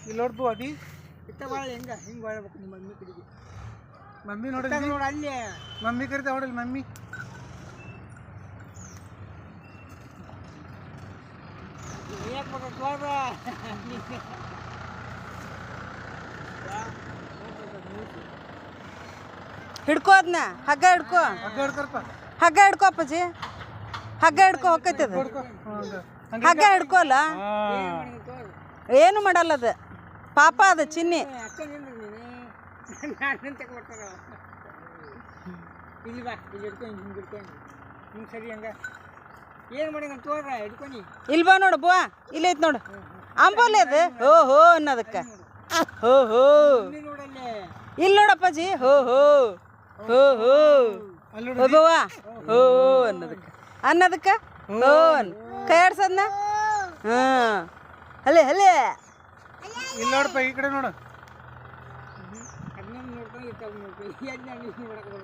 ಇಲ್ಲಿ ನೋಡ್ದು ಅದಿ ಇತ್ತ ಬಾಳ ಹಿಂಗೆ ಬಾಳ್ಬೇಕು ನಿಮ್ಮ ಮಮ್ಮಿ ಕಡೆಗೆ. ಮಮ್ಮಿ ನೋಡಿ ನೋಡಿ ಅಲ್ಲಿ ಮಮ್ಮಿ ಕರಿತಾ ಹೊಡಲ್ ಮಮ್ಮಿ. ಯಾಕೆ ಬೇಕು ಹಿಡ್ಕೋ ಅದನ್ನ ಹಗ್ಗ ಹಿಡ್ಕೋ ಹಗ್ಗ ಹಿಡ್ಕೋ ಅಪ್ಪಾಜಿ ಹಗ್ಗ ಹಿಡ್ಕೋ ಹೋಗ್ತೈತದ ಹಗ್ಗ ಹಿಡ್ಕೋಲ್ಲ ಏನು ಮಾಡಲ್ಲ ಅದು ಪಾಪ ಅದು ಚಿನ್ನಿ ಇಲ್ಲಿ ಬಾ ಇಲ್ಲಿ ಹಿಡ್ಕೊಂಡು ಹಿಂಗೆ ಹಿಡ್ಕೊಂಡು ಹಿಂಗೆ ಸರಿ ಹಂಗ ಏನು ಮಾಡಿ ನಾನು ತೋರ ಹಿಡ್ಕೊಂಡು ಇಲ್ಲಿ ಬಾ ನೋಡು ಬುವಾ ಇಲ್ಲಿ ಐತೆ ನೋಡು ಅಂಬೋಲಿ ಅದು ಹೋ ಹೋ ಅನ್ನೋದಕ್ಕೆ ಹೋ ಹೋ ನೋಡಲ್ಲೇ ಇಲ್ಲಿ ನೋಡಪ್ಪಾಜಿ ಹೋ ಹೋ ಹೋ ಹೋ ಹೋ ಬವ್ವಾ ಹೋ ಅನ್ನೋದಕ್ಕೆ ಹೋ ಕೈ ಆಡ್ಸದ್ನ ಹಾಂ ಅಲ್ಲೇ ಅಲ್ಲೇ ಇಲ್ಲಿ ನೋಡಪ್ಪ ಈ ಕಡೆ ನೋಡು. ಅದನ್ನ ನೋಡ್ಕೊಂಡು ಇರ್ತಾವೆ ನೋಡ್ಕೊಂಡು